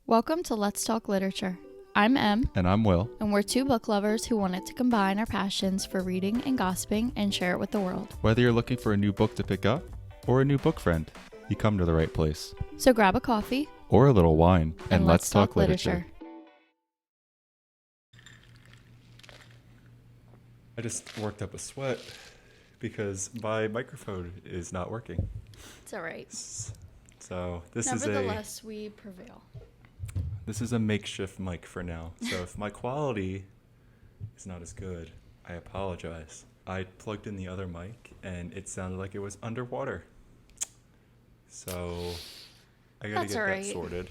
Welcome to Let's Talk Literature. I'm Em, And I'm Will. and we're two book lovers who wanted to combine our passions for reading and gossiping and share it with the world. Whether you're looking for a new book to pick up or a new book friend, you come to the right place. So grab a coffee Or a little wine, and let's talk literature. I just worked up a sweat because my microphone is not working. It's all right. So this Nevertheless, we prevail. is a makeshift mic for now. So if my quality is not as good, I apologize. I plugged in the other mic and it sounded like it was underwater. So I gotta That's get all that right. sorted.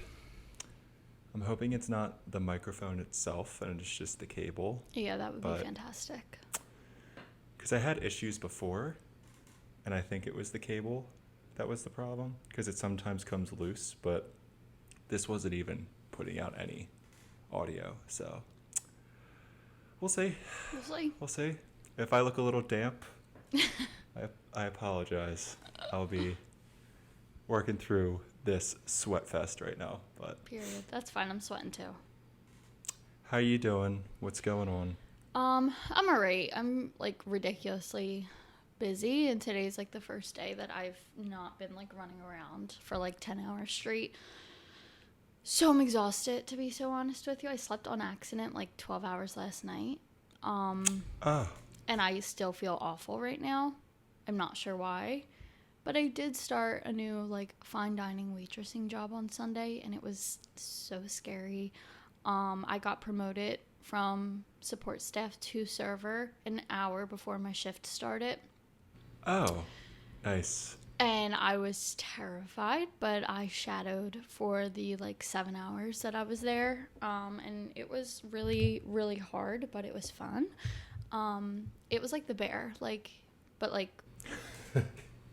I'm hoping it's not the microphone itself and it's just the cable. Yeah, that would be fantastic. Because I had issues before, and I think it was the cable that was the problem, because it sometimes comes loose, but this wasn't even putting out any audio, so we'll see. We'll see. If I look a little damp, I apologize. I'll be working through this sweat fest right now, but Period. That's fine. I'm sweating too. how you doing? What's going on? I'm all right. I'm like ridiculously busy, and today's like the first day that I've not been like running around for like 10 hours straight. So I'm exhausted, to be so honest with you. I slept on accident like 12 hours last night. And I still feel awful right now. I'm not sure why. But I did start a new like fine dining waitressing job on Sunday, and it was so scary. I got promoted from support staff to server an hour before my shift started. Oh, nice. And I was terrified, but I shadowed for the like 7 hours that I was there. And it was really, really hard, but it was fun. It was like the bear, but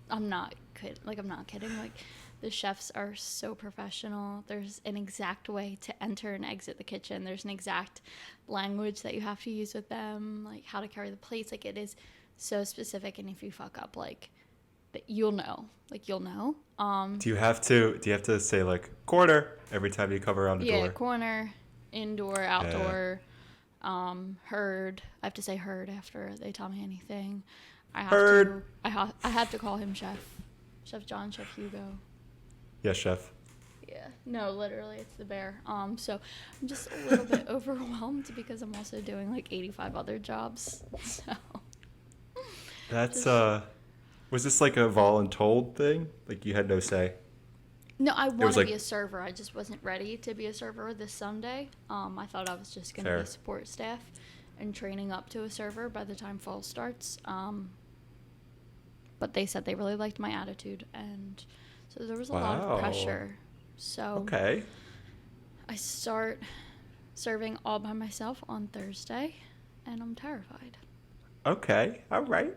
I'm not kidding. Like, the chefs are so professional. There's an exact way to enter and exit the kitchen. There's an exact language that you have to use with them, like how to carry the plates. Like, it is so specific, and if you fuck up, like, you'll know. Do you have to say like quarter every time you come around the door? Yeah, corner, indoor, outdoor, herd. I have to say herd after they tell me anything. I have to call him Chef John, Chef Hugo. Yes, chef. Yeah, no, literally, it's the bear. So I'm just a little bit overwhelmed because I'm also doing like 85 other jobs. So That's was this like a voluntold thing? Like you had no say? No, I want to like... be a server. I just wasn't ready to be a server this Sunday. I thought I was just going to be support staff and training up to a server by the time fall starts. But they said they really liked my attitude, and so there was a lot of pressure. So I start serving all by myself on Thursday, and I'm terrified. Okay. All right.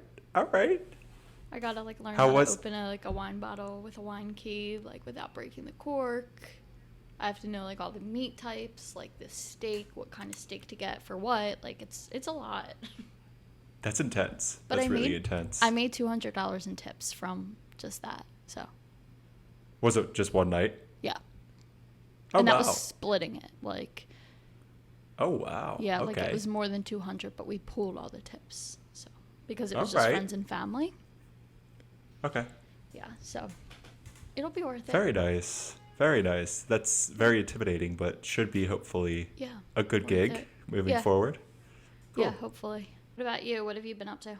I gotta like learn how to open a wine bottle with a wine key, like without breaking the cork. I have to know like all the meat types, like the steak, what kind of steak to get for what. Like it's a lot. That's intense. But That's really intense. I made $200 in tips from just that. So. Was it just one night? Yeah. Oh, and that wow. was splitting it, like. Oh wow. Yeah, okay. like it was more than 200, but we pooled all the tips, so because it was just friends and family. Okay. Yeah, so it'll be worth it. Very nice. Very nice. That's very intimidating, but should be hopefully a good gig moving forward. Cool. Yeah, hopefully. What about you? What have you been up to?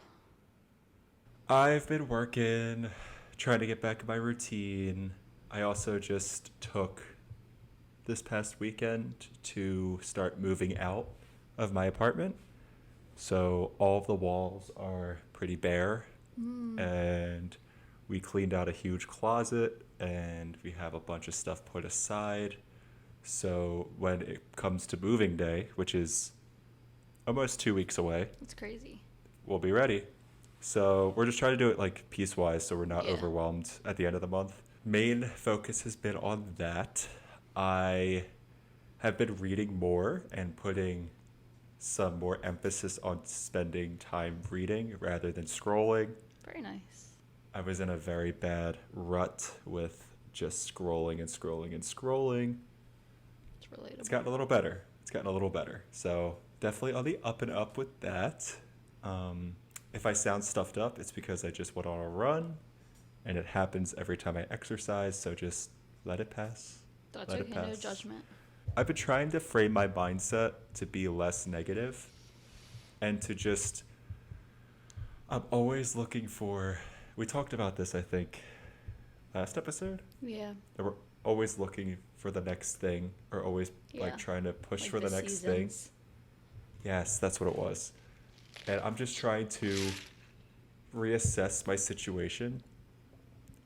I've been working, trying to get back in my routine. I also just took this past weekend to start moving out of my apartment. So all of the walls are pretty bare, and we cleaned out a huge closet, and we have a bunch of stuff put aside. So when it comes to moving day, which is almost 2 weeks away. It's crazy. We'll be ready. So we're just trying to do it like piecewise so we're not overwhelmed at the end of the month. Main focus has been on that. I have been reading more and putting some more emphasis on spending time reading rather than scrolling. Very nice. I was in a very bad rut with just scrolling. It's relatable. It's gotten a little better. It's gotten a little better. So definitely on the up and up with that. If I sound stuffed up, it's because I just went on a run, and it happens every time I exercise. So just let it pass. That's Let okay, it no pass. judgment. I've been trying to frame my mindset to be less negative, and to just. I'm always looking for. We talked about this, I think, last episode. Yeah. That we're always looking for the next thing, or always Yeah. trying to push Like for the next thing. seasons. Yes, that's what it was. And I'm just trying to reassess my situation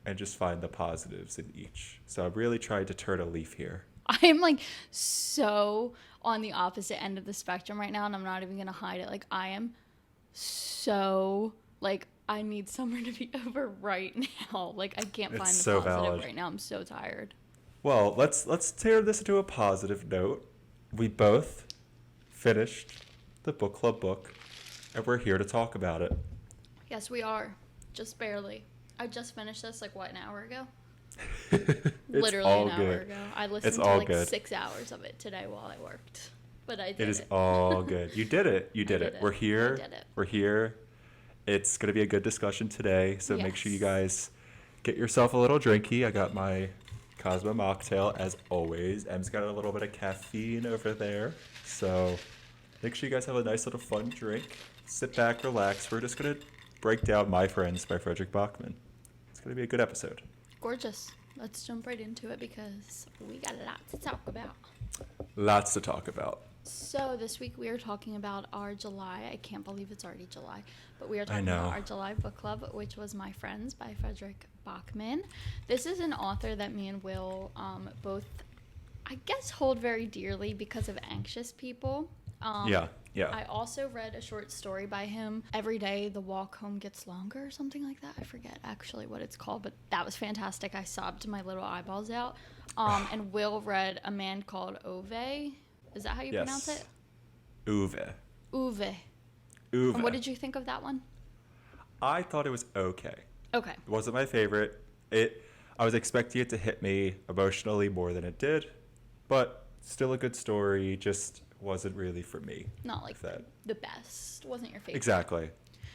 and just find the positives in each. So I'm really trying to turn a leaf here. I'm like so on the opposite end of the spectrum right now, and I'm not even gonna hide it. Like I am so like I need summer to be over right now. Like I can't find It's the so positive valid. right now. I'm so tired. Well, let's tear this into a positive note. We both finished the book club book, and we're here to talk about it. Yes, we are. Just barely. I just finished this like what, an hour ago? It's Literally all an hour good. ago. I listened It's to all like good. 6 hours of it today while I worked. But I did It is it. all good. You did it. You did did it. it. We're here. I did it. We're here. It's going to be a good discussion today. So make sure you Yes. guys get yourself a little drinky. I got my Cosmo mocktail as always. Em's got a little bit of caffeine over there. So make sure you guys have a nice little fun drink. Sit back, relax. We're just going to break down My Friends by Fredrik Backman. It's going to be a good episode. Gorgeous. Let's jump right into it because we got a lot to talk about. Lots to talk about. So this week we are talking about our July. I can't believe it's already July, but we are I talking know. about our July book club, which was My Friends by Fredrik Backman. This is an author that me and Will both, I guess, hold very dearly because of Anxious People. Yeah. I also read a short story by him, Every Day the Walk Home Gets Longer, or something like that. I forget actually what it's called, but that was fantastic. I sobbed my little eyeballs out. And Will read A Man Called Ove. Is that how you pronounce it? Uwe. Uwe. Uwe. And what did you think of that one? I thought it was okay. Okay. It wasn't my favorite. I was expecting it to hit me emotionally more than it did, but still a good story. Just wasn't really for me. Not like that. the best. Wasn't your favorite. Exactly.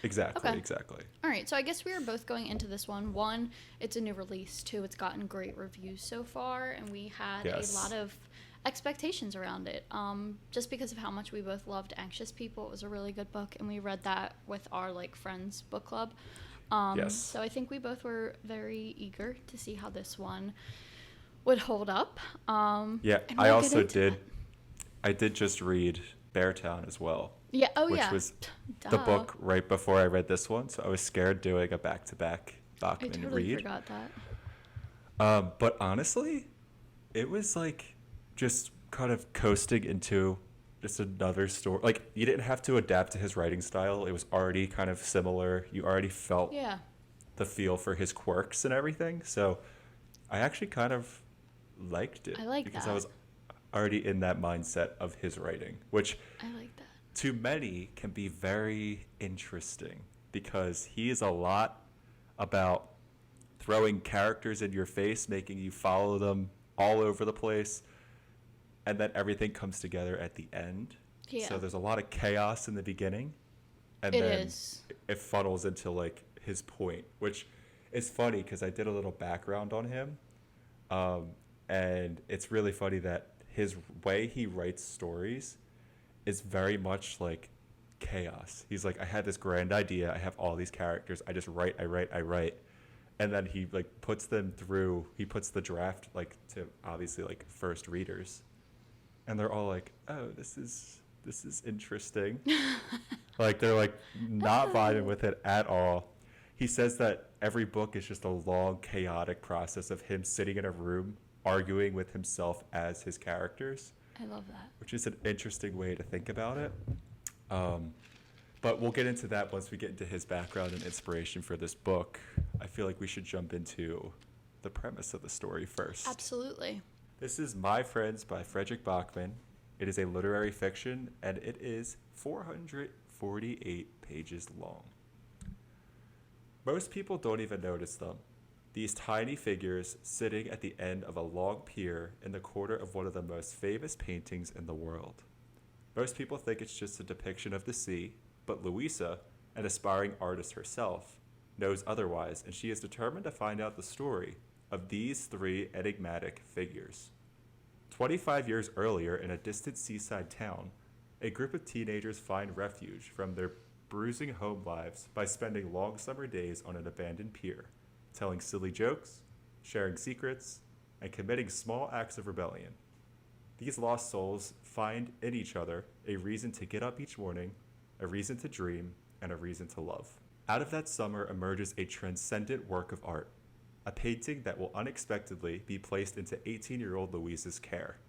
Okay. Exactly. All right. So I guess we are both going into this one. One, it's a new release. Two, it's gotten great reviews so far. And we had Yes. a lot of expectations around it. Just because of how much we both loved Anxious People. It was a really good book. And we read that with our friends book club. Yes. So I think we both were very eager to see how this one would hold up. Yeah, and I we'll also get into did. it. I did just read Beartown as well, Yeah. Oh, which yeah. was Duh. the book right before I read this one. So I was scared doing a back-to-back I Bachman totally read. forgot that. But honestly, it was like just kind of coasting into just another story. Like, you didn't have to adapt to his writing style. It was already kind of similar. You already felt Yeah. the feel for his quirks and everything. So I actually kind of liked it. I like because that. I was already in that mindset of his writing, which I like that. to many can be very interesting because he is a lot about throwing characters in your face, making you follow them all over the place, and then everything comes together at the end. Yeah. So there's a lot of chaos in the beginning, and It then is. it funnels into like his point, which is funny because I did a little background on him, and it's really funny that his way he writes stories is very much like chaos. He's like, I had this grand idea. I have all these characters. I just write. And then he like puts them through. He puts the draft like to obviously like first readers, and they're all like, "Oh, this is interesting." Like they're like not vibing with it at all. He says that every book is just a long, chaotic process of him sitting in a room arguing with himself as his characters. I love that. Which is an interesting way to think about it. But we'll get into that once we get into his background and inspiration for this book. I feel like we should jump into the premise of the story first. Absolutely. This is My Friends by Fredrik Backman. It is a literary fiction, and it is 448 pages long. Most people don't even notice them. These tiny figures sitting at the end of a long pier in the corner of one of the most famous paintings in the world. Most people think it's just a depiction of the sea, but Louisa, an aspiring artist herself, knows otherwise, and she is determined to find out the story of these three enigmatic figures. 25 years earlier, in a distant seaside town, a group of teenagers find refuge from their bruising home lives by spending long summer days on an abandoned pier, telling silly jokes, sharing secrets, and committing small acts of rebellion. These lost souls find in each other a reason to get up each morning, a reason to dream, and a reason to love. Out of that summer emerges a transcendent work of art, a painting that will unexpectedly be placed into 18-year-old Louisa's care.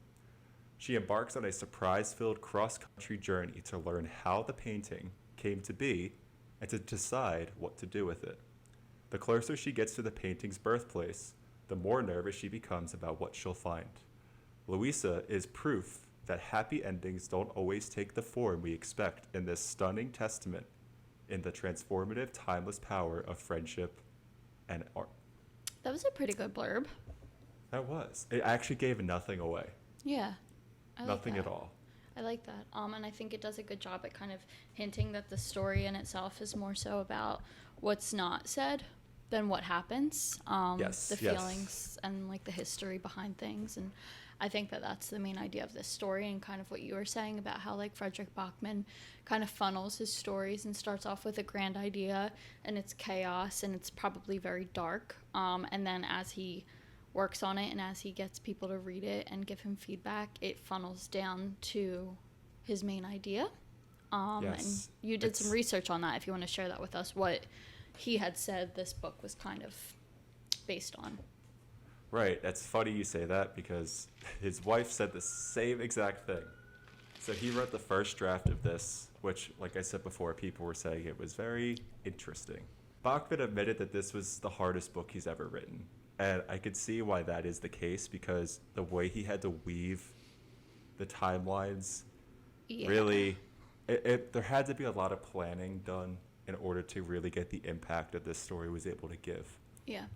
She embarks on a surprise-filled cross-country journey to learn how the painting came to be and to decide what to do with it. The closer she gets to the painting's birthplace, the more nervous she becomes about what she'll find. Louisa is proof that happy endings don't always take the form we expect in this stunning testament in the transformative, timeless power of friendship and art. That was a pretty good blurb. That was. It actually gave nothing away. Yeah. I like Nothing that. at all. I like that. And I think it does a good job at kind of hinting that the story in itself is more so about what's not said than what happens. Yes. The feelings and like the history behind things. And I think that that's the main idea of this story, and kind of what you were saying about how like Fredrik Backman kind of funnels his stories and starts off with a grand idea and it's chaos and it's probably very dark. And then as he works on it and as he gets people to read it and give him feedback, it funnels down to his main idea. Yes. And you did some research on that, if you want to share that with us, what he had said this book was kind of based on. Right. It's funny you say that because his wife said the same exact thing. So he wrote the first draft of this, which, like I said before, people were saying it was very interesting. Bachman admitted that this was the hardest book he's ever written. And I could see why that is the case, because the way he had to weave the timelines, really, there had to be a lot of planning done in order to really get the impact that this story was able to give. Yeah.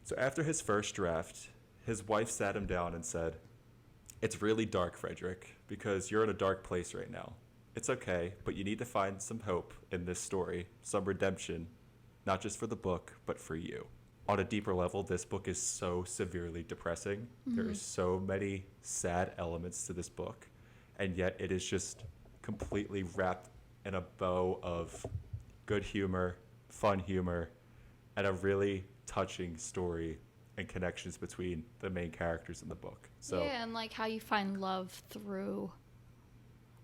So after his first draft, his wife sat him down and said, "It's really dark, Fredrik, because you're in a dark place right now. It's okay, but you need to find some hope in this story, some redemption, not just for the book, but for you." On a deeper level, this book is so severely depressing. Mm-hmm. There are so many sad elements to this book, and yet it is just completely wrapped in a bow of good humor, fun humor, and a really touching story and connections between the main characters in the book. So yeah, and like how you find love through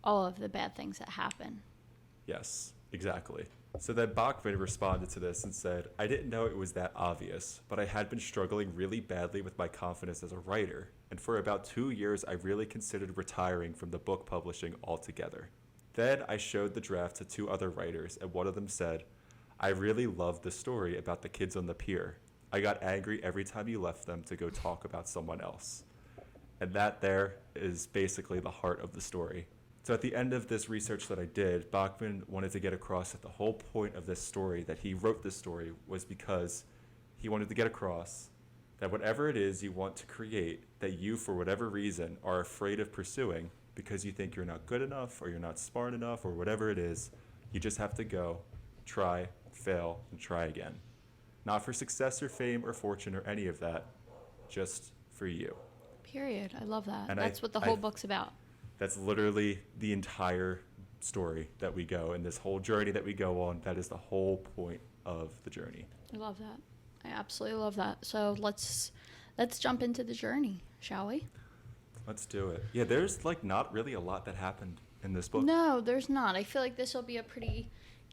all of the bad things that happen. Yes, exactly. So then Bachman responded to this and said, "I didn't know it was that obvious, but I had been struggling really badly with my confidence as a writer, and for about 2 years I really considered retiring from the book publishing altogether. Then I showed the draft to 2 other writers, and one of them said, 'I really loved the story about the kids on the pier. I got angry every time you left them to go talk about someone else.'" And that there is basically the heart of the story. So at the end of this research that I did, Bachman wanted to get across that the whole point of this story, that he wrote this story, was because he wanted to get across that whatever it is you want to create, that you, for whatever reason, are afraid of pursuing because you think you're not good enough or you're not smart enough or whatever it is, you just have to go, try, fail, and try again. Not for success or fame or fortune or any of that, just for you. Period. I love that. And that's what the whole book's about. That's literally the entire story that we go, and this whole journey that we go on, that is the whole point of the journey. I love that. I absolutely love that. So let's jump into the journey, shall we? Let's do it. Yeah, there's like not really a lot that happened in this book. No, there's not. I feel like this will be a pretty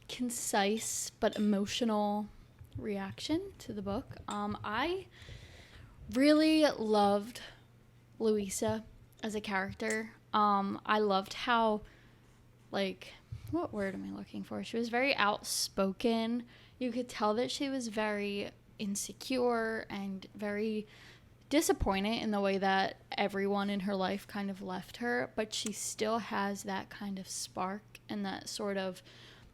concise but emotional reaction to the book. I really loved Louisa as a character. I loved how, like, what word am I looking for? She was very outspoken. You could tell that she was very insecure and very disappointed in the way that everyone in her life kind of left her, but she still has that kind of spark and that sort of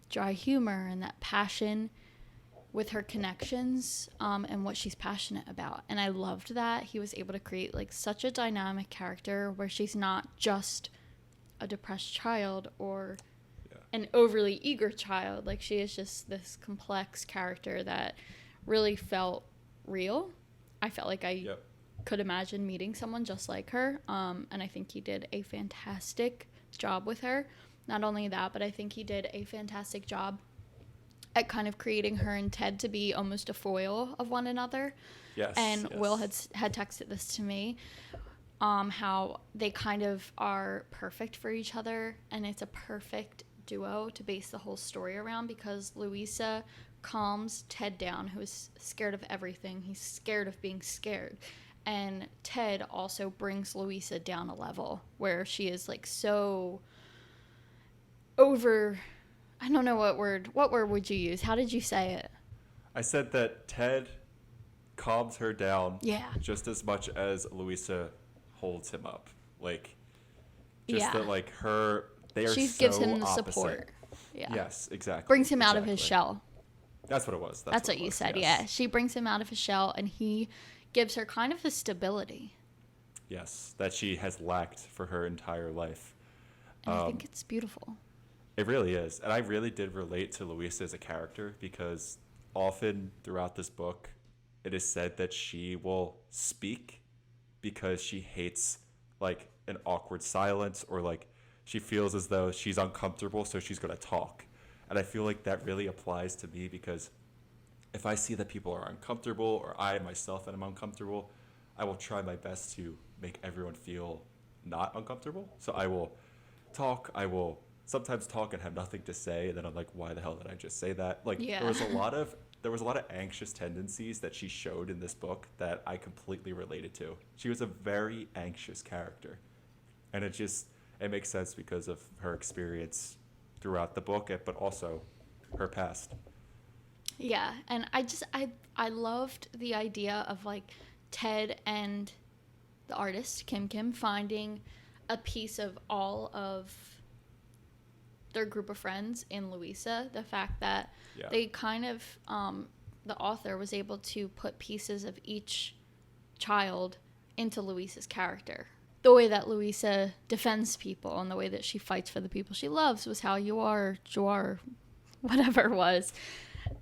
dry humor and that passion. with her connections and what she's passionate about. And I loved that he was able to create like such a dynamic character where she's not just a depressed child or an overly eager child. Like, she is just this complex character that really felt real. I felt like I could imagine meeting someone just like her. And I think he did a fantastic job with her. Not only that, but I think he did a fantastic job at kind of creating her and Ted to be almost a foil of one another. Yes. And Will had texted this to me, how they kind of are perfect for each other, and it's a perfect duo to base the whole story around, because Louisa calms Ted down, who is scared of everything. He's scared of being scared. And Ted also brings Louisa down a level where she is like so over, I don't know what word would you use? How did you say it? I said that Ted calms her down just as much as Louisa holds him up. Like, just that, like, they are she so gives him the opposite. support. Yeah. Yes, exactly. Brings him out of his shell. That's what it was. That's what you said, yeah. She brings him out of his shell, and he gives her kind of the stability. Yes, that she has lacked for her entire life. And I think it's beautiful. It really is. And I really did relate to Louisa as a character, because often throughout this book, it is said that she will speak because she hates, like, an awkward silence, or, like, she feels as though she's uncomfortable, so she's going to talk. And I feel like that really applies to me, because if I see that people are uncomfortable, or I myself am uncomfortable, I will try my best to make everyone feel not uncomfortable. So I will talk. I will sometimes talk and have nothing to say, and then I'm like, why the hell did I just say that? Like, there was a lot of anxious tendencies that she showed in this book that I completely related to. She was a very anxious character, and it makes sense because of her experience throughout the book, but also her past. Yeah, and I loved the idea of, like, Ted and the artist, Kim, finding a piece of all of their group of friends in Louisa. The fact that they kind of, the author was able to put pieces of each child into Louisa's character. The way that Louisa defends people and the way that she fights for the people she loves was how you are, whatever it was.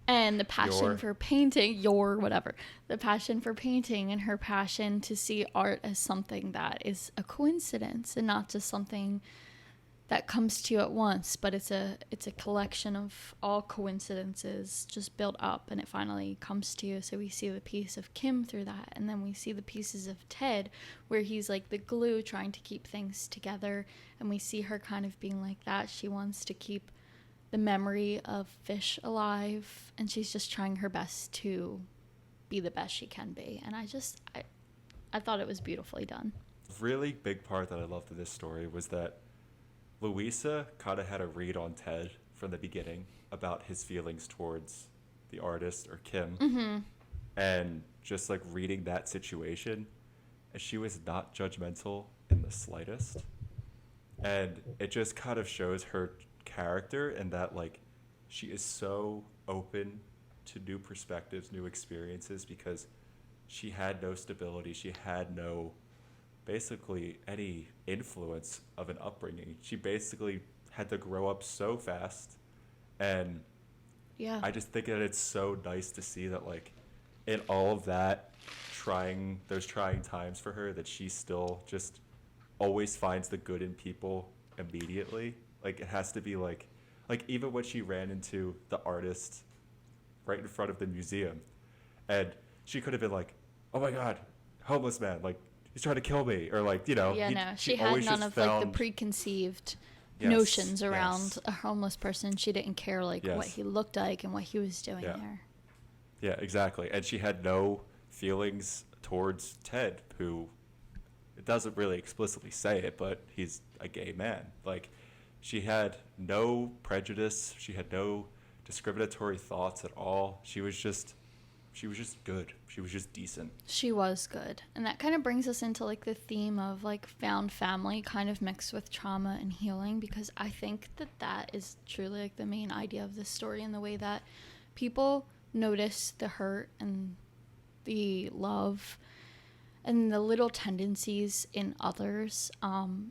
And the passion for painting, the passion for painting, and her passion to see art as something that is a coincidence and not just something that comes to you at once, but it's a collection of all coincidences just built up, and it finally comes to you. So we see the piece of Kim through that, and then we see the pieces of Ted where he's like the glue trying to keep things together, and we see her kind of being like that. She wants to keep the memory of Fish alive, and she's just trying her best to be the best she can be. And I thought it was beautifully done. Really big part that I loved in this story was that Louisa kind of had a read on Ted from the beginning about his feelings towards the artist, or Kim. Mm-hmm. And just, like, reading that situation, and she was not judgmental in the slightest. And it just kind of shows her character, and that, like, she is so open to new perspectives, new experiences, because she had no stability. She had no, basically, any influence of an upbringing. She basically had to grow up so fast. And I just think that it's so nice to see that, like, in all of that those trying times for her, that she still just always finds the good in people immediately. Like, it has to be like even when she ran into the artist right in front of the museum, and she could have been like, oh my God, homeless man, like, he's trying to kill me, or, like, you know. She had none of like the preconceived notions around a homeless person. She didn't care what he looked like and what he was doing there. Yeah, exactly. And she had no feelings towards Ted, who, it doesn't really explicitly say it, but he's a gay man. Like, she had no prejudice. She had no discriminatory thoughts at all. She was just good. She was just decent. She was good. And that kind of brings us into, like, the theme of, like, found family kind of mixed with trauma and healing, because I think that is truly, like, the main idea of this story, and the way that people notice the hurt and the love and the little tendencies in others.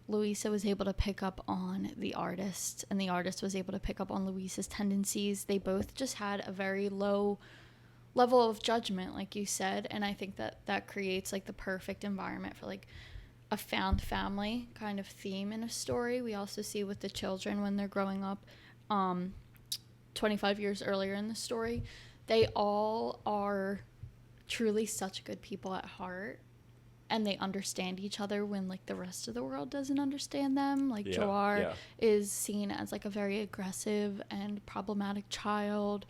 Louisa was able to pick up on the artist, and the artist was able to pick up on Louisa's tendencies. They both just had a very low level of judgment, like you said, and I think that creates like the perfect environment for like a found family kind of theme in a story. We also see with the children when they're growing up, 25 years earlier in the story, they all are truly such good people at heart, and they understand each other when like the rest of the world doesn't understand them. Like Joar is seen as like a very aggressive and problematic child,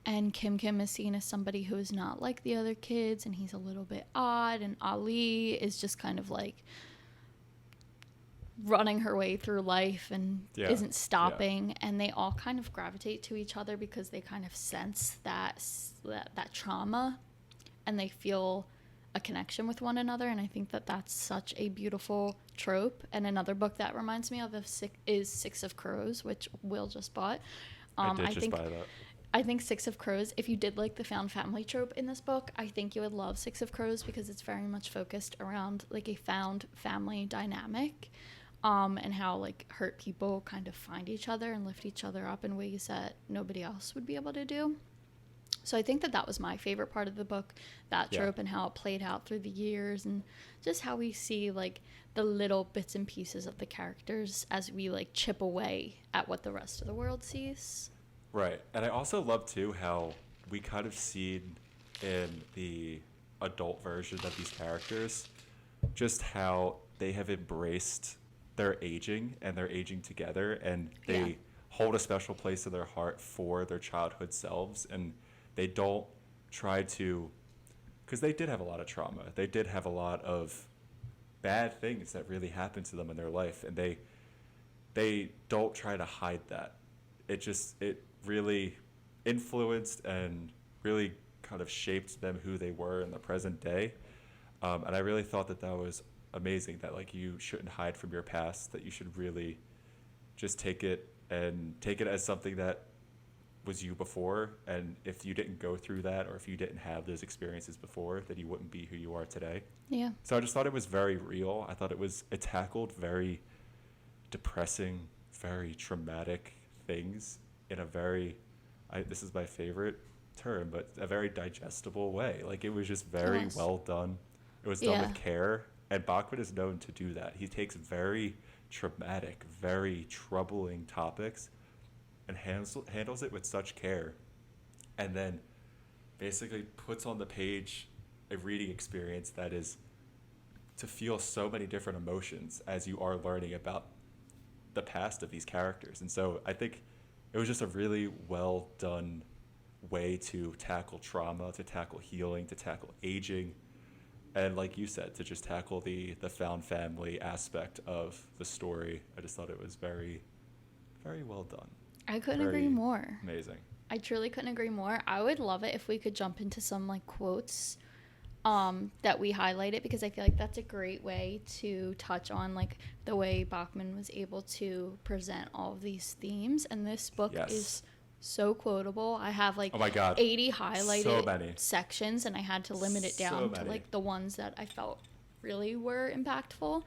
and Kim is seen as somebody who is not like the other kids, and he's a little bit odd, and Ali is just kind of like running her way through life and isn't stopping, and they all kind of gravitate to each other because they kind of sense that trauma, and they feel a connection with one another. And I think that's such a beautiful trope. And another book that reminds me of is Six of Crows, which Will just bought. I did just buy that. I think Six of Crows, if you did like the found family trope in this book, I think you would love Six of Crows because it's very much focused around like a found family dynamic, and how like hurt people kind of find each other and lift each other up in ways that nobody else would be able to do. So I think that was my favorite part of the book, that trope, and how it played out through the years, and just how we see like the little bits and pieces of the characters as we like chip away at what the rest of the world sees. Right. And I also love too how we kind of see in the adult version of these characters just how they have embraced their aging, and they're aging together, and they hold a special place in their heart for their childhood selves, and they don't try to, because they did have a lot of trauma. They did have a lot of bad things that really happened to them in their life, and they don't try to hide that. It really influenced and really kind of shaped them who they were in the present day. And I really thought that was amazing, that like you shouldn't hide from your past, that you should really just take it as something that was you before, and if you didn't go through that, or if you didn't have those experiences before, then you wouldn't be who you are today. Yeah. So I just thought it was very real. I thought it tackled very depressing, very traumatic things in a very, this is my favorite term, but a very digestible way. Like, it was just very well done. It was done with care, and Backman is known to do that. He takes very traumatic, very troubling topics and handles it with such care, and then basically puts on the page a reading experience that is to feel so many different emotions as you are learning about the past of these characters. And so I think it was just a really well done way to tackle trauma, to tackle healing, to tackle aging, and like you said, to just tackle the found family aspect of the story. I just thought it was very, very well done. I couldn't agree more. Amazing. I truly couldn't agree more. I would love it if we could jump into some like quotes that we highlighted, because I feel like that's a great way to touch on like the way Backman was able to present all of these themes. And this book is so quotable. I have like 80 highlighted sections, and I had to limit it down to like the ones that I felt really were impactful.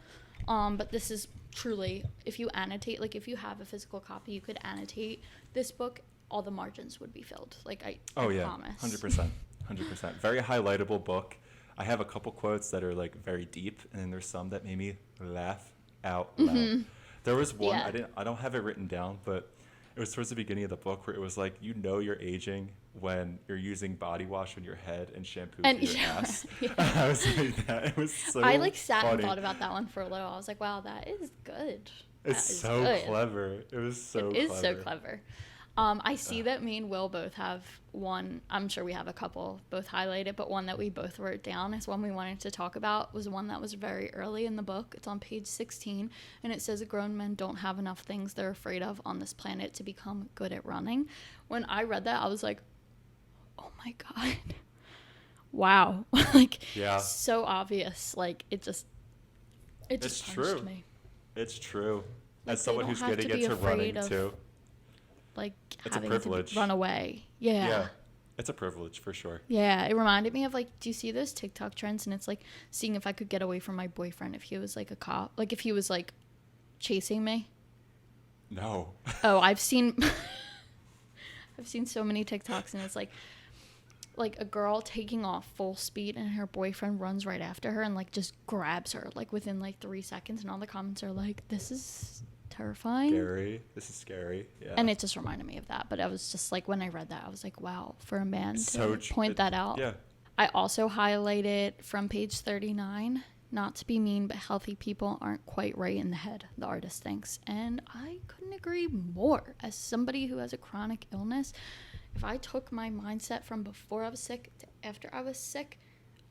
But this is truly, if you annotate, like if you have a physical copy, you could annotate this book, all the margins would be filled. Like I promise. 100%. Very highlightable book. I have a couple quotes that are like very deep, and then there's some that made me laugh out loud. Mm-hmm. There was one, I don't have it written down, but it was towards the beginning of the book where it was like, you know you're aging when you're using body wash on your head and shampoo for your ass. I was like, that. It was so I like sat funny. and thought about that one for a little. I was like, wow, that is good. It's so good. Clever. It was so clever. It is so clever. I see that me and Will both have one. I'm sure we have a couple both highlighted, but one that we both wrote down is one we wanted to talk about, was one that was very early in the book. It's on page 16, and it says, grown men don't have enough things they're afraid of on this planet to become good at running. When I read that, I was like, oh my God. Wow. Like, so obvious. Like, it just punched me. It's true. Like, as someone who's getting into running too. Like, it's having a privilege to run away. Yeah. It's a privilege for sure. Yeah, it reminded me of like, do you see those TikTok trends? And it's like seeing if I could get away from my boyfriend if he was like a cop, like if he was like chasing me. No. Oh, I've seen I've seen so many TikToks, and it's like a girl taking off full speed and her boyfriend runs right after her and like just grabs her like within like 3 seconds, and all the comments are like, this is terrifying. Scary. This is scary. Yeah. And it just reminded me of that. But I was just like, when I read that, I was like, wow, for a man So to point that out. Yeah. I also highlighted from page 39, not to be mean, but healthy people aren't quite right in the head, the artist thinks. And I couldn't agree more. As somebody who has a chronic illness, if I took my mindset from before I was sick to after I was sick,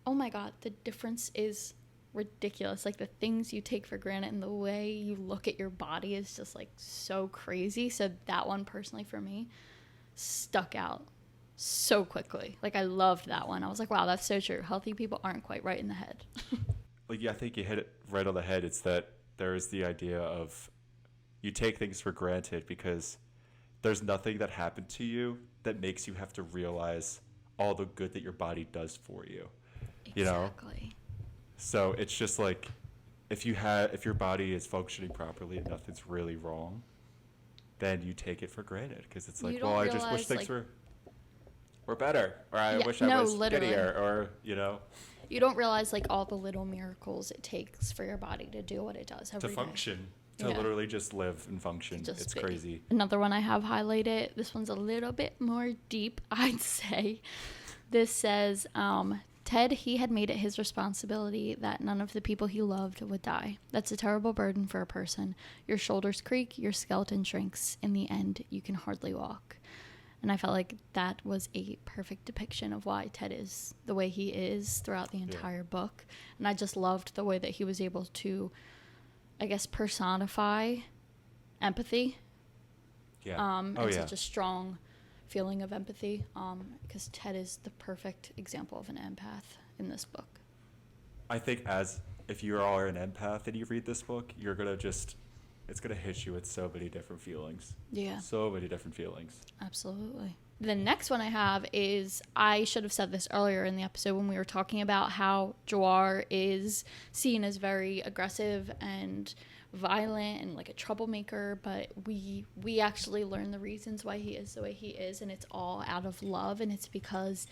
oh my God, the difference is ridiculous. Like the things you take for granted and the way you look at your body is just like so crazy. So that one personally for me stuck out so quickly. Like I loved that one. I was like, wow, that's so true. Healthy people aren't quite right in the head. Like, yeah, I think you hit it right on the head. It's that there is the idea of you take things for granted because there's nothing that happened to you that makes you have to realize all the good that your body does for you. You know? Exactly. So it's just like if your body is functioning properly and nothing's really wrong, then you take it for granted because it's like, well, I just wish things were better, or I wish I was skinnier, or you don't realize like all the little miracles it takes for your body to do what it does every to day. function, to literally just live and function. It's crazy. Another one I have highlighted. This one's a little bit more deep, I'd say. This says, Ted, he had made it his responsibility that none of the people he loved would die. That's a terrible burden for a person. Your shoulders creak, your skeleton shrinks. In the end, you can hardly walk. And I felt like that was a perfect depiction of why Ted is the way he is throughout the entire book. And I just loved the way that he was able to, I guess, personify empathy. Yeah. Such a strong feeling of empathy, because Ted is the perfect example of an empath in this book. I think if you are an empath and you read this book, you're gonna it's gonna hit you with so many different feelings. Yeah. So many different feelings. Absolutely. The next one I have is, I should have said this earlier in the episode when we were talking about how Jawar is seen as very aggressive and violent and like a troublemaker, but we actually learn the reasons why he is the way he is, and it's all out of love, and it's because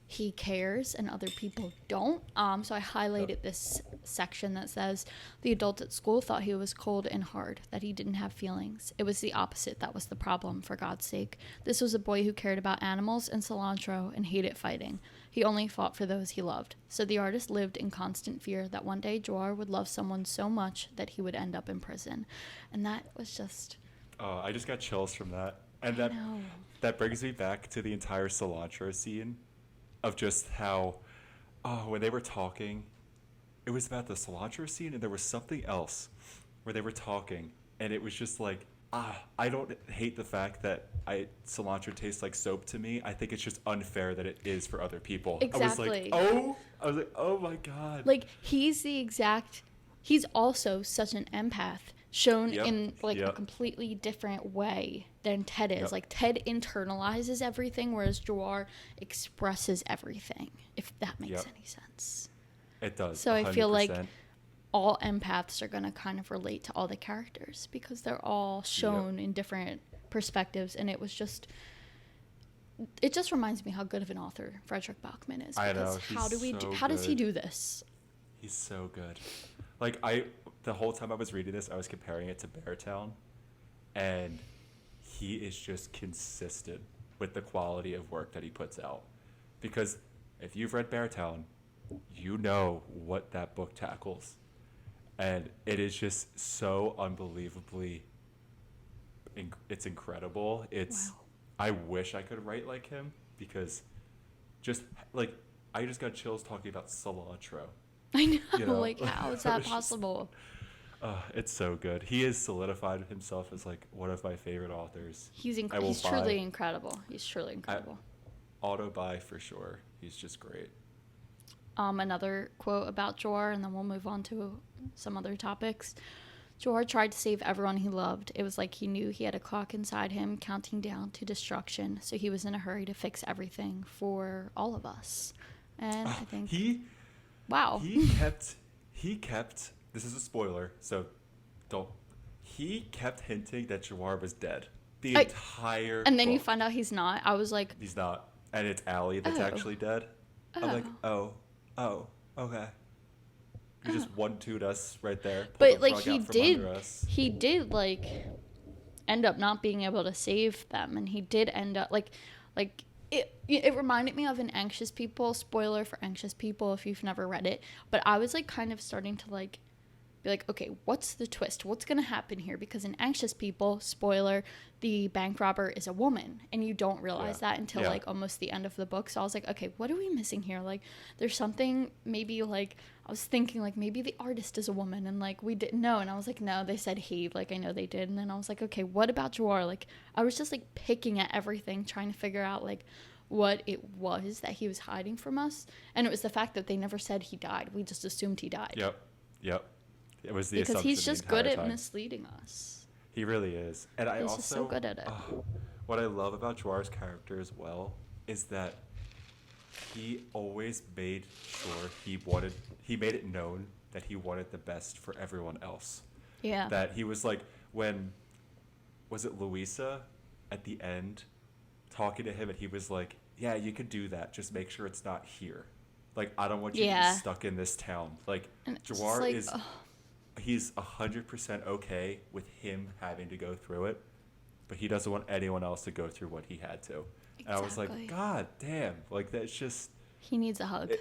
he cares and other people don't. So I highlighted this section that says, the adult at school thought he was cold and hard, that he didn't have feelings. It was the opposite that was the problem, for God's sake. This was a boy who cared about animals and cilantro and hated fighting. He only fought for those he loved. So the artist lived in constant fear that one day Jawar would love someone so much that he would end up in prison. And that was just... Oh, I just got chills from that. And that brings me back to the entire cilantro scene of just how, when they were talking, it was about the cilantro scene, and there was something else where they were talking, and it was just like, I don't hate the fact that cilantro tastes like soap to me. I think it's just unfair that it is for other people. Exactly. I was like, oh my God. Like, he's also such an empath, shown in a completely different way than Ted is. Like, Ted internalizes everything, whereas Jawar expresses everything, if that makes any sense. It does. So 100%. I feel like all empaths are going to kind of relate to all the characters because they're all shown in different perspectives, and it just reminds me how good of an author Fredrik Backman is. I know. How does he do this? He's so good. Like, the whole time I was reading this, I was comparing it to Beartown, and he is just consistent with the quality of work that he puts out. Because if you've read Beartown, you know what that book tackles. And it is just so unbelievably, it's incredible. Wow. I wish I could write like him, because just, like, I just got chills talking about cilantro. I know, like, how is that possible? It's so good. He has solidified himself as, like, one of my favorite authors. He's truly incredible. He's truly incredible. Auto-buy for sure. He's just great. Another quote about Jawar, and then we'll move on to some other topics. Jor tried to save everyone he loved. It was like he knew he had a clock inside him counting down to destruction, so he was in a hurry to fix everything for all of us. And I think wow. He kept this is a spoiler, so don't he kept hinting that Jawar was dead. The entire And then book. you find out he's not. I was like, He's not. And it's Allie that's actually dead. I'm like, oh, okay. You just 1-2'd us right there. But like he did like end up not being able to save them, and he did end up like it reminded me of an Anxious People, spoiler for Anxious People if you've never read it, but I was like kind of starting to like be like, okay, what's the twist? What's going to happen here? Because in Anxious People, spoiler, the bank robber is a woman, and you don't realize that until like almost the end of the book. So I was like, okay, what are we missing here? Like, there's something, maybe like, I was thinking like maybe the artist is a woman, and like we didn't know. And I was like, no, they said he, like I know they did. And then I was like, okay, what about Jawar? Like, I was just like picking at everything, trying to figure out like what it was that he was hiding from us. And it was the fact that they never said he died. We just assumed he died. Yep. It was the because assumption he's just good at time. misleading us. He really is. And I he's also just so good at it. What I love about Jawar's character as well is that he always made sure he made it known that he wanted the best for everyone else. Yeah. That he was like, when was it Louisa at the end talking to him, and he was like, yeah, you could do that, just make sure it's not here. Like, I don't want you to be stuck in this town. Like, Jawar like, is he's 100% okay with him having to go through it, but he doesn't want anyone else to go through what he had to. Exactly. And I was like, God damn, like that's just. He needs a hug.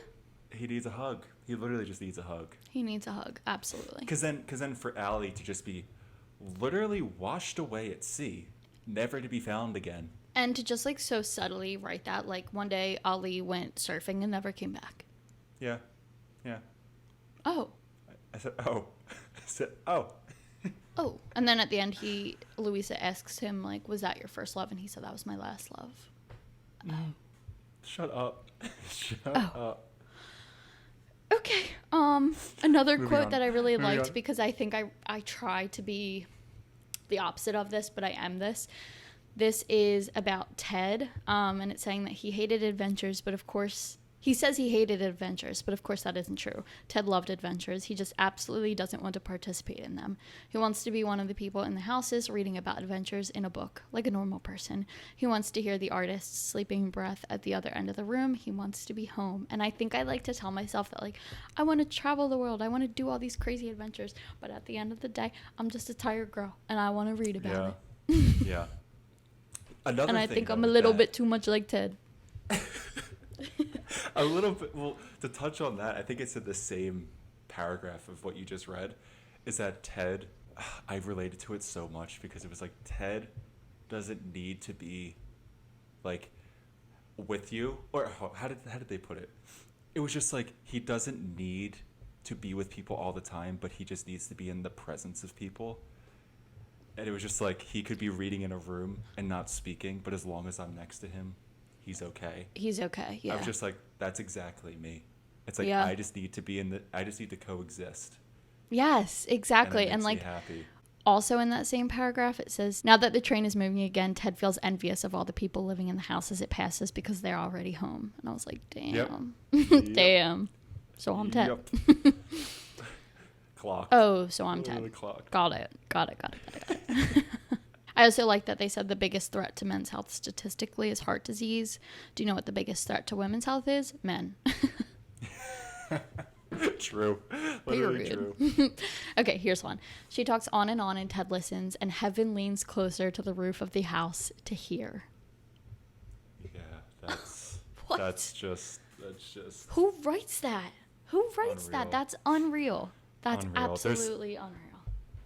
He needs a hug. He literally just needs a hug. He needs a hug, absolutely. Because then for Allie to just be literally washed away at sea, never to be found again. And to just like so subtly write that, like one day Ali went surfing and never came back. Yeah. Oh. I said, oh. Oh. And then at the end, Louisa asks him, like, was that your first love? And he said, that was my last love. Oh. Shut up. Shut up. Okay. Another quote that I really liked, because I think I try to be the opposite of this, but I am this. This is about Ted, and it's saying that he hated adventures, but of course, he says he hated adventures, but of course that isn't true. Ted loved adventures. He just absolutely doesn't want to participate in them. He wants to be one of the people in the houses reading about adventures in a book, like a normal person. He wants to hear the artist's sleeping breath at the other end of the room. He wants to be home. And I think I like to tell myself that, like, I want to travel the world. I want to do all these crazy adventures. But at the end of the day, I'm just a tired girl, and I want to read about it. Yeah. And I think I'm a little bit too much like Ted. A little bit. Well, to touch on that, I think it's in the same paragraph of what you just read, is that Ted, I related to it so much because it was like Ted doesn't need to be like with you, or how did they put it? It was just like he doesn't need to be with people all the time, but he just needs to be in the presence of people. And it was just like he could be reading in a room and not speaking, but as long as I'm next to him, he's okay. He's okay, yeah. I was just like, that's exactly me. It's like, I just need to I just need to coexist. Yes, exactly. And like, happy. Also in that same paragraph, it says, now that the train is moving again, Ted feels envious of all the people living in the house as it passes because they're already home. And I was like, damn. Yep. Damn. So I'm Ted. Yep. Clock. Oh, so I'm Ted. Clock. Got it. I also like that they said the biggest threat to men's health statistically is heart disease. Do you know what the biggest threat to women's health is? Men. True. Literally true. Okay, here's one. She talks on, and Ted listens, and heaven leans closer to the roof of the house to hear. Yeah, that's what? That's just. Who writes that? Who writes that? That's unreal. That's unreal. Absolutely unreal.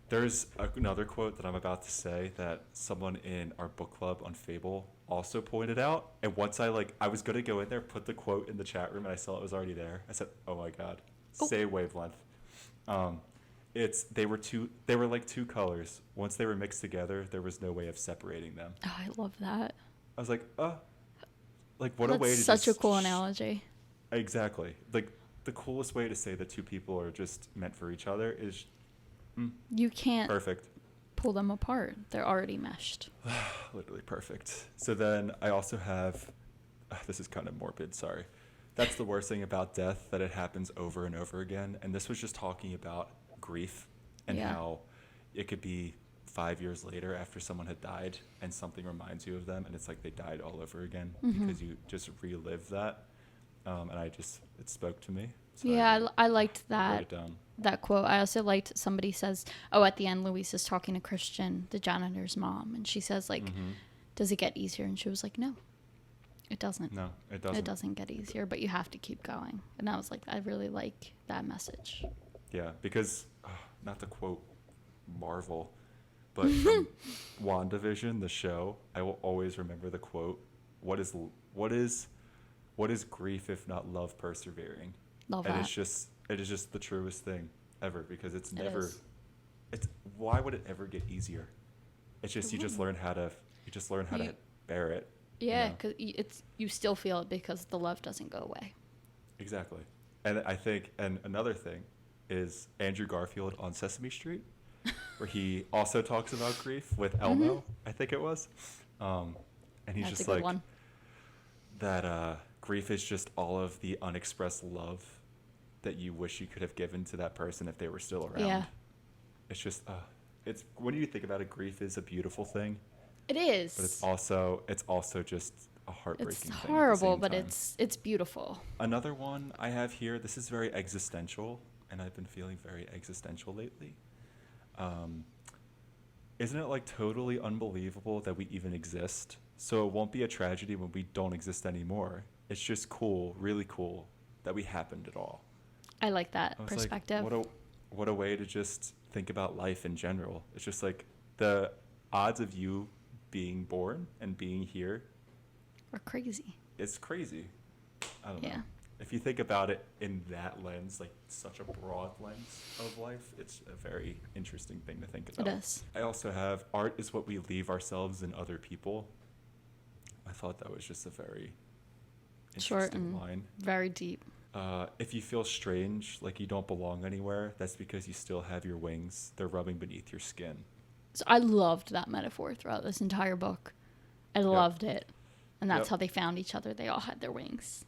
There's another quote that I'm about to say that someone in our book club on Fable also pointed out. And once I was going to go in there, put the quote in the chat room, and I saw it was already there. I said, oh my God, say wavelength. They were like two colors. Once they were mixed together, there was no way of separating them. Oh, I love that. I was like, what a way to such a cool analogy. Exactly. Like, the coolest way to say that two people are just meant for each other is You can't Perfect. pull them apart. They're already meshed. Literally perfect. So then I also have, this is kind of morbid, sorry. That's the worst thing about death, that it happens over and over again. And this was just talking about grief and how it could be 5 years later after someone had died and something reminds you of them, and it's like they died all over again because you just relive that. And it spoke to me. So I liked wrote that it down. that quote. I also liked somebody says, oh, at the end, Louise is talking to Christian, the janitor's mom, and she says, like, does it get easier? And she was like, no, it doesn't. No, it doesn't. It doesn't get easier, but you have to keep going. And I was like, I really like that message. Yeah, because, not to quote Marvel, but from WandaVision, the show, I will always remember the quote, what is grief if not love persevering? Love and that. it is just the truest thing ever, because it's never, is. why would it ever get easier? It's just, you just learn how to bear it. Yeah, because you still feel it because the love doesn't go away. Exactly. And I think, and another thing is Andrew Garfield on Sesame Street, where he also talks about grief with Elmo, I think it was. And he's That's just a good like, one. that grief is just all of the unexpressed love that you wish you could have given to that person if they were still around. Yeah. It's just, it's, when you think about it, grief is a beautiful thing. It is. But it's also just a heartbreaking It's thing. horrible, at the same but time. it's beautiful. Another one I have here, this is very existential, and I've been feeling very existential lately. Isn't it like totally unbelievable that we even exist? So it won't be a tragedy when we don't exist anymore. It's just cool, really cool, that we happened at all. I like that I was perspective. like, what a way to just think about life in general. It's just like the odds of you being born and being here. We're crazy. It's crazy. I don't Yeah. know. If you think about it in that lens, like such a broad lens of life, it's a very interesting thing to think about. It is. I also have art is what we leave ourselves in other people. I thought that was just a very Short interesting and line. very deep. If you feel strange, like you don't belong anywhere, that's because you still have your wings. They're rubbing beneath your skin. So I loved that metaphor throughout this entire book. I loved it. And that's how they found each other. They all had their wings.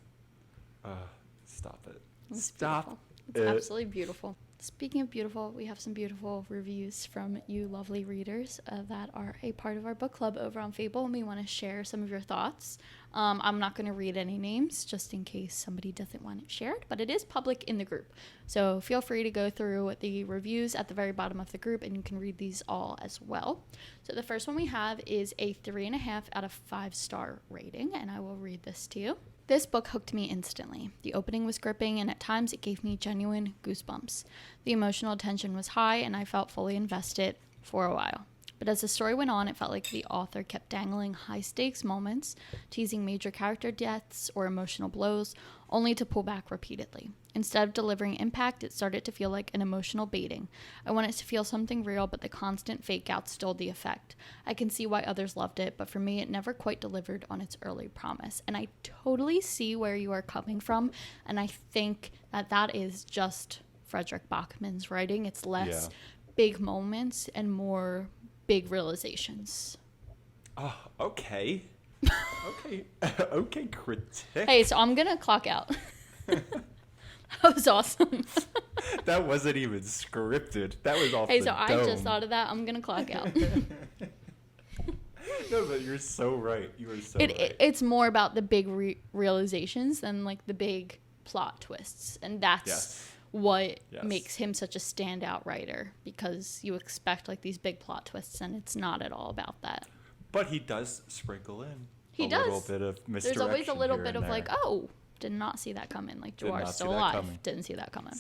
Stop it. It's Stop beautiful. It's absolutely beautiful. Speaking of beautiful, we have some beautiful reviews from you lovely readers that are a part of our book club over on Fable, and we want to share some of your thoughts. I'm not going to read any names just in case somebody doesn't want it shared, but it is public in the group. So feel free to go through the reviews at the very bottom of the group, and you can read these all as well. So the first one we have is a 3.5 out of 5-star rating, and I will read this to you. This book hooked me instantly. The opening was gripping, and at times it gave me genuine goosebumps. The emotional tension was high, and I felt fully invested for a while. But as the story went on, it felt like the author kept dangling high-stakes moments, teasing major character deaths or emotional blows, only to pull back repeatedly. Instead of delivering impact, it started to feel like an emotional baiting. I wanted to feel something real, but the constant fake-out stole the effect. I can see why others loved it, but for me, it never quite delivered on its early promise. And I totally see where you are coming from, and I think that is just Fredrik Backman's writing. It's less big moments and more big realizations. Oh, okay. Okay, critic. Hey, so I'm gonna clock out. That was awesome. That wasn't even scripted. That was off Hey, the so dome. I just thought of that. I'm gonna clock out. No, but you're so right. You are so right. It's more about the big realizations than like the big plot twists, and that's what makes him such a standout writer, because you expect like these big plot twists, and it's not at all about that. But he does sprinkle in little bit of misdirection. There's always a little bit of there. like, oh, did not see that coming. Like, Jawar's still alive. Didn't see that coming.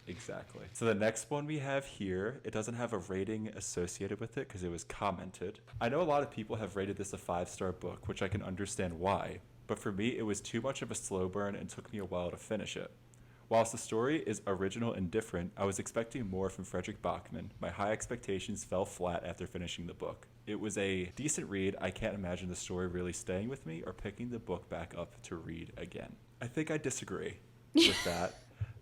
Exactly. So the next one we have here, it doesn't have a rating associated with it because it was commented. I know a lot of people have rated this a 5-star book, which I can understand why. But for me, it was too much of a slow burn and took me a while to finish it. Whilst the story is original and different, I was expecting more from Fredrik Backman. My high expectations fell flat after finishing the book. It was a decent read. I can't imagine the story really staying with me or picking the book back up to read again. I think I disagree with that.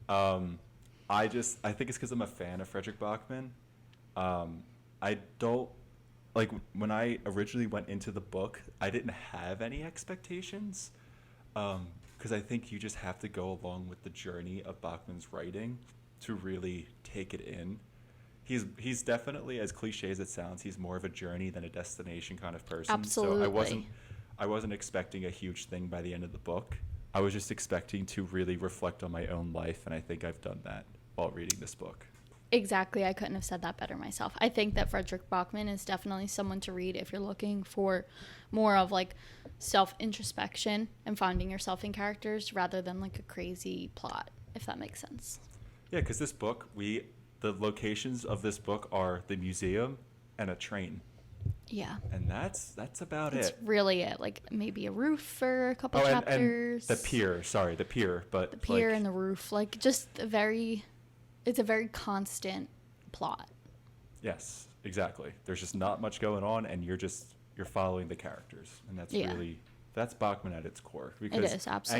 I think it's because I'm a fan of Fredrik Backman, I don't like when I originally went into the book, I didn't have any expectations. Because I think you just have to go along with the journey of Bachman's writing to really take it in. He's definitely, as cliche as it sounds, he's more of a journey than a destination kind of person. So Absolutely. I wasn't expecting a huge thing by the end of the book. I was just expecting to really reflect on my own life, and I think I've done that while reading this book. Exactly. I couldn't have said that better myself. I think that Fredrik Backman is definitely someone to read if you're looking for more of like self introspection and finding yourself in characters rather than like a crazy plot, if that makes sense. Yeah, because this book, the locations of this book are the museum and a train, Yeah. and that's about That's it. really it. Like maybe a roof for a couple Oh, and chapters. the pier. Sorry, the pier. But The pier like, and the roof. Like just it's a very constant plot. yes, exactly. There's just not much going on, and you're following the characters, and Yeah. that's Bachman at its core. It Because is, absolutely.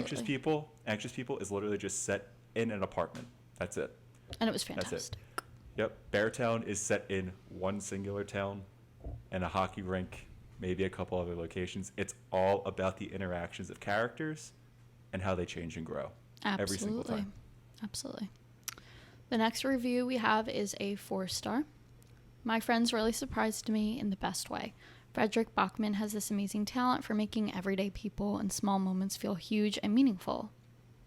Anxious People is literally just set in an apartment. That's it. And it was That's fantastic. it. Yep. Beartown is set in one singular town, and a hockey rink, maybe a couple other locations. It's all about the interactions of characters and how they change and grow every single Absolutely. time. Absolutely. The next review we have is a 4-star. My friends really surprised me in the best way. Fredrik Backman has this amazing talent for making everyday people and small moments feel huge and meaningful.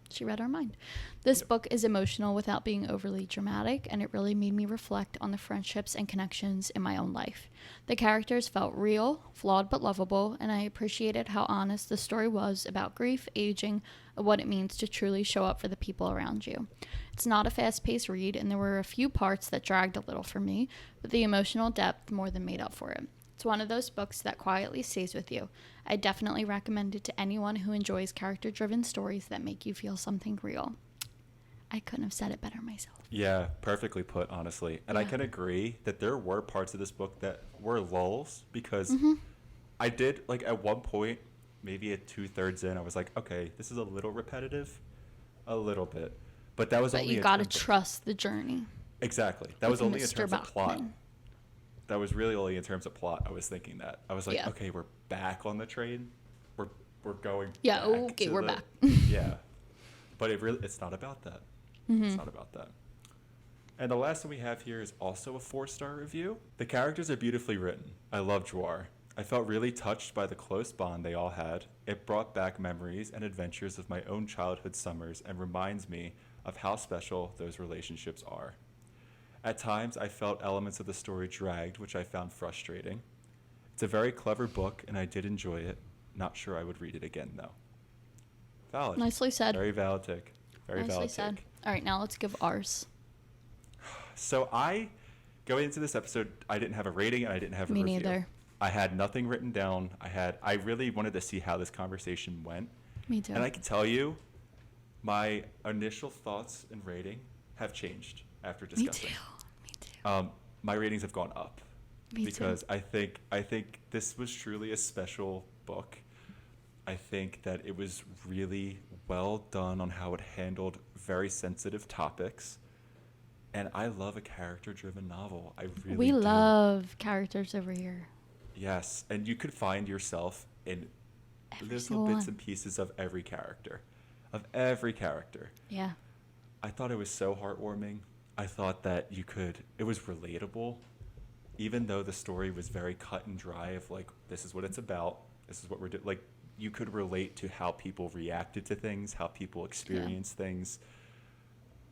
She read our mind. This book is emotional without being overly dramatic, and it really made me reflect on the friendships and connections in my own life. The characters felt real, flawed but lovable, and I appreciated how honest the story was about grief, aging, and what it means to truly show up for the people around you. It's not a fast-paced read, and there were a few parts that dragged a little for me, but the emotional depth more than made up for it. It's one of those books that quietly stays with you. I definitely recommend it to anyone who enjoys character-driven stories that make you feel something real. I couldn't have said it better myself. Yeah, perfectly put, honestly. And I Yeah. can agree that there were parts of this book that were lulls because Mm-hmm. I did, like, at one point, maybe at 2/3 in, I was like, okay, this is a little repetitive. A little bit. But that was But only you in gotta terms of- trust the journey. Exactly. That with was only in Mr. terms of plot. Bachman. That was really only in terms of plot. I was thinking that. I was like, Yeah. okay, we're back on the train. We're going Yeah, back okay, to we're the- back. Yeah. But it's not about that. It's not about that. And the last one we have here is also a 4-star review. The characters are beautifully written. I love Joar. I felt really touched by the close bond they all had. It brought back memories and adventures of my own childhood summers and reminds me of how special those relationships are. At times, I felt elements of the story dragged, which I found frustrating. It's a very clever book, and I did enjoy it. Not sure I would read it again, though. Valid. Nicely said. Very valid take. Very Nicely valid said. take. All right, now let's give ours. So going into this episode, I didn't have a rating and I didn't have a Me review. neither. I had nothing written down. I really wanted to see how this conversation went. Me too. And I can tell you, my initial thoughts and rating have changed after Me discussing. too. Me too. My ratings have gone up Me because too. I think this was truly a special book. I think that it was really well done on how it handled very sensitive topics. And I love a character-driven novel. I really We do. love characters over here. Yes, and you could find yourself in Every little single bits one. and pieces of every character. Of every character. Yeah. I thought it was so heartwarming. I thought that it was relatable, even though the story was very cut and dry of like, this is what it's about, this is what we're doing. Like, you could relate to how people reacted to things, how people experience things.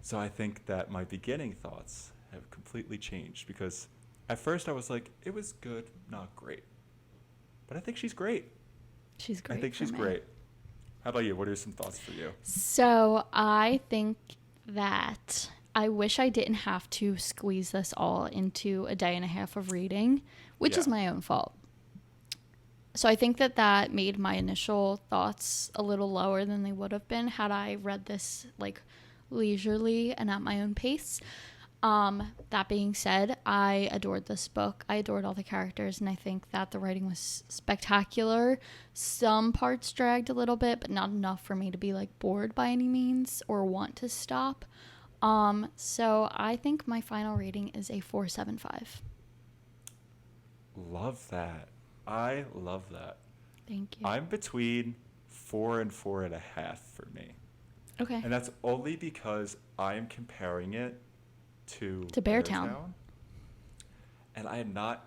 So I think that my beginning thoughts have completely changed because at first I was like, it was good, not great. But I think she's great. She's great. I think for she's me. great. How about you? What are some thoughts for you? So I think that I wish I didn't have to squeeze this all into a day and a half of reading, which is Yeah. my own fault. So I think that made my initial thoughts a little lower than they would have been had I read this like leisurely and at my own pace. That being said, I adored this book. I adored all the characters, and I think that the writing was spectacular. Some parts dragged a little bit, but not enough for me to be like bored by any means or want to stop. So I think my final rating is a 4.75. Love that. I love that. Thank you. I'm between 4 and 4.5 for me. Okay. And that's only because I am comparing it to Beartown. And I am not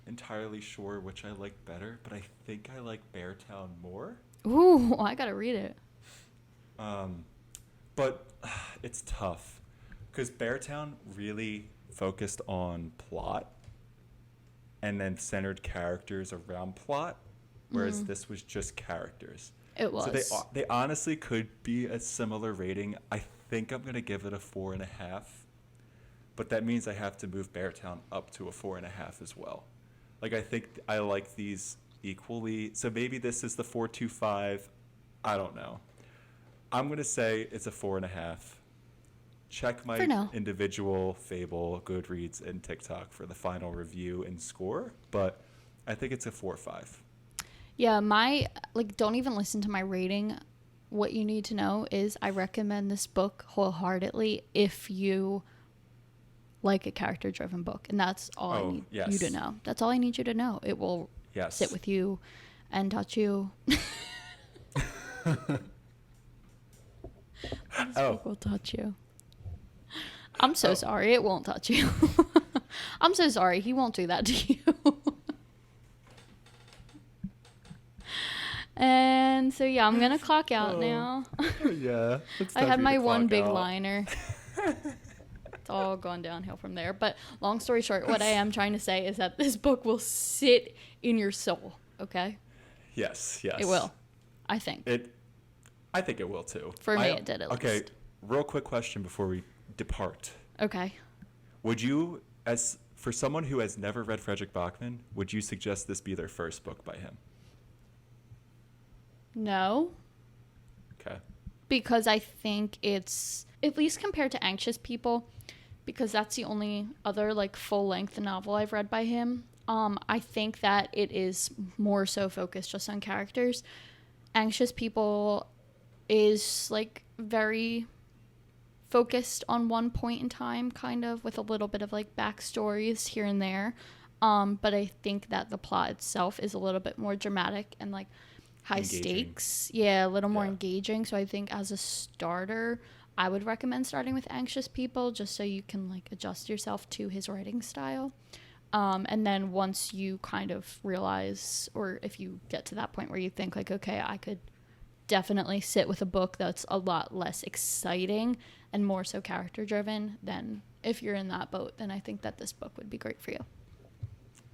entirely sure which I like better, but I think I like Beartown more. Ooh, I gotta read it. But it's tough because Beartown really focused on plot and then centered characters around plot, whereas this was just characters. It was. So they honestly could be a similar rating. I think I'm gonna give it a 4.5, but that means I have to move Beartown up to a 4.5 as well. Like I think I like these equally. So maybe this is the 4.25. I don't know. I'm gonna say it's a 4.5. Check my individual Fable, Goodreads, and TikTok for the final review and score, but I think it's a 4.5. Yeah, don't even listen to my rating. What you need to know is I recommend this book wholeheartedly if you like a character-driven book. And that's all I need you to know. That's all I need you to know. It will sit with you and touch you. This book will touch you. I'm so sorry. It won't touch you. I'm so sorry. He won't do that to you. And so, yeah, I'm going to clock out now. Yeah. I had my one big liner. It's all gone downhill from there. But long story short, what I am trying to say is that this book will sit in your soul, okay? Yes. It will, I think. I think it will, too. For me, it did at least. Okay, real quick question before we depart. Okay. Would you, for someone who has never read Fredrik Backman, would you suggest this be their first book by him? No. Okay. Because I think it's, at least compared to Anxious People, because that's the only other full-length novel I've read by him, I think that it is more so focused just on characters. Anxious People is very focused on one point in time, kind of, with a little bit of backstories here and there. But I think that the plot itself is a little bit more dramatic and high stakes. Yeah, a little more engaging. So I think as a starter, I would recommend starting with Anxious People just so you can adjust yourself to his writing style. And then once you kind of realize, or if you get to that point where you think okay, I could definitely sit with a book that's a lot less exciting and more so character driven, then if you're in that boat, then I think that this book would be great for you.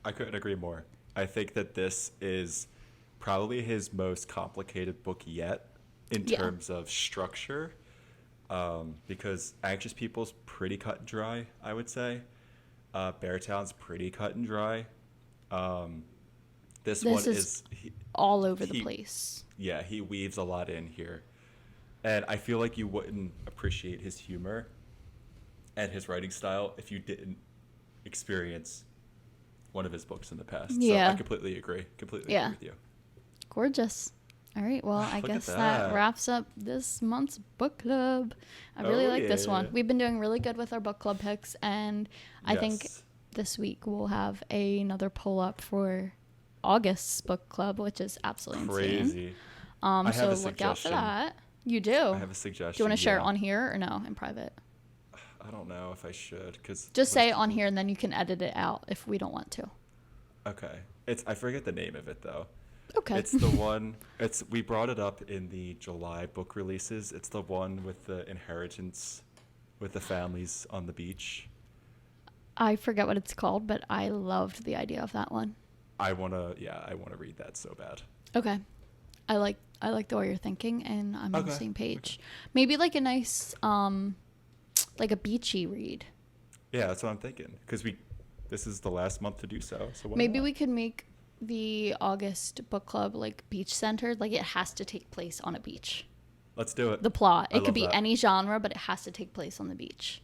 I couldn't agree more. I think that this is probably his most complicated book yet in terms of structure, because Anxious People's pretty cut and dry, I would say. Beartown's pretty cut and dry. This one is all over the place. Yeah, he weaves a lot in here. And I feel like you wouldn't appreciate his humor and his writing style if you didn't experience one of his books in the past. Yeah. So I completely agree. Completely agree with you. Gorgeous. All right, well, I guess that wraps up this month's book club. I really like this one. We've been doing really good with our book club picks, and I think this week we'll have another pull-up for August's book club, which is absolutely insane. So look out for that. You do? I have a suggestion. Do you want to share it on here or no, in private? I don't know if I should. Just say it on here, and then you can edit it out if we don't want to. Okay. I forget the name of it, though. Okay. It's the one, we brought it up in the July book releases. It's the one with the inheritance with the families on the beach. I forget what it's called, but I loved the idea of that one. I want to read that so bad. Okay. I like the way you're thinking, and I'm on the same page. Okay. Maybe a nice, a beachy read. Yeah, that's what I'm thinking. Because this is the last month to do so. So maybe we could make the August book club beach centered. It has to take place on a beach. Let's do it. The plot. It could be any genre, but it has to take place on the beach.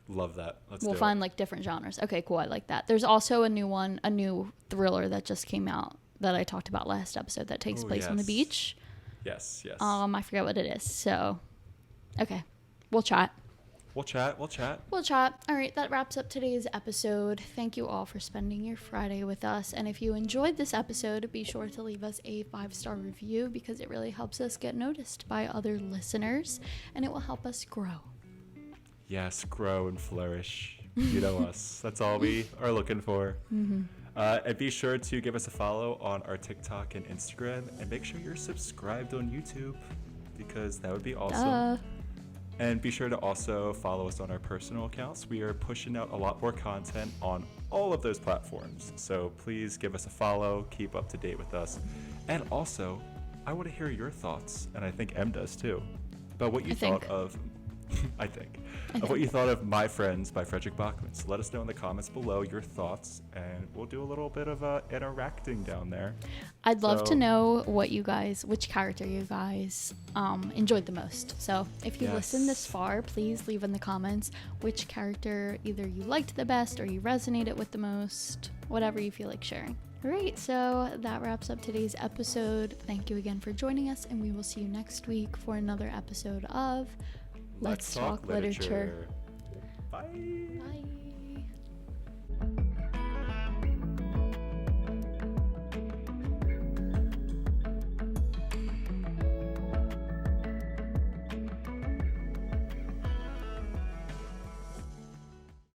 Love that. We'll find different genres. Okay, cool. I like that. There's also a new thriller that just came out that I talked about last episode that takes place on the beach. Yes. I forget what it is. So, okay, we'll chat. We'll chat. We'll chat. We'll chat. All right, that wraps up today's episode. Thank you all for spending your Friday with us. And if you enjoyed this episode, be sure to leave us a 5-star review because it really helps us get noticed by other listeners and it will help us grow. Yes, grow and flourish. You know us. That's all we are looking for. Mm-hmm. And be sure to give us a follow on our TikTok and Instagram. And make sure you're subscribed on YouTube because that would be awesome. Duh. And be sure to also follow us on our personal accounts. We are pushing out a lot more content on all of those platforms. So please give us a follow, keep up to date with us. And also, I want to hear your thoughts, and I think Em does too, about what you thought of, of what you thought of My Friends by Fredrik Backman. So let us know in the comments below your thoughts, and we'll do a little bit of interacting down there. I'd love to know which character you guys enjoyed the most. So if you listened this far, please leave in the comments which character either you liked the best or you resonated with the most, whatever you feel like sharing. All right, so that wraps up today's episode. Thank you again for joining us, and we will see you next week for another episode of Let's Talk Literature. Bye. Bye.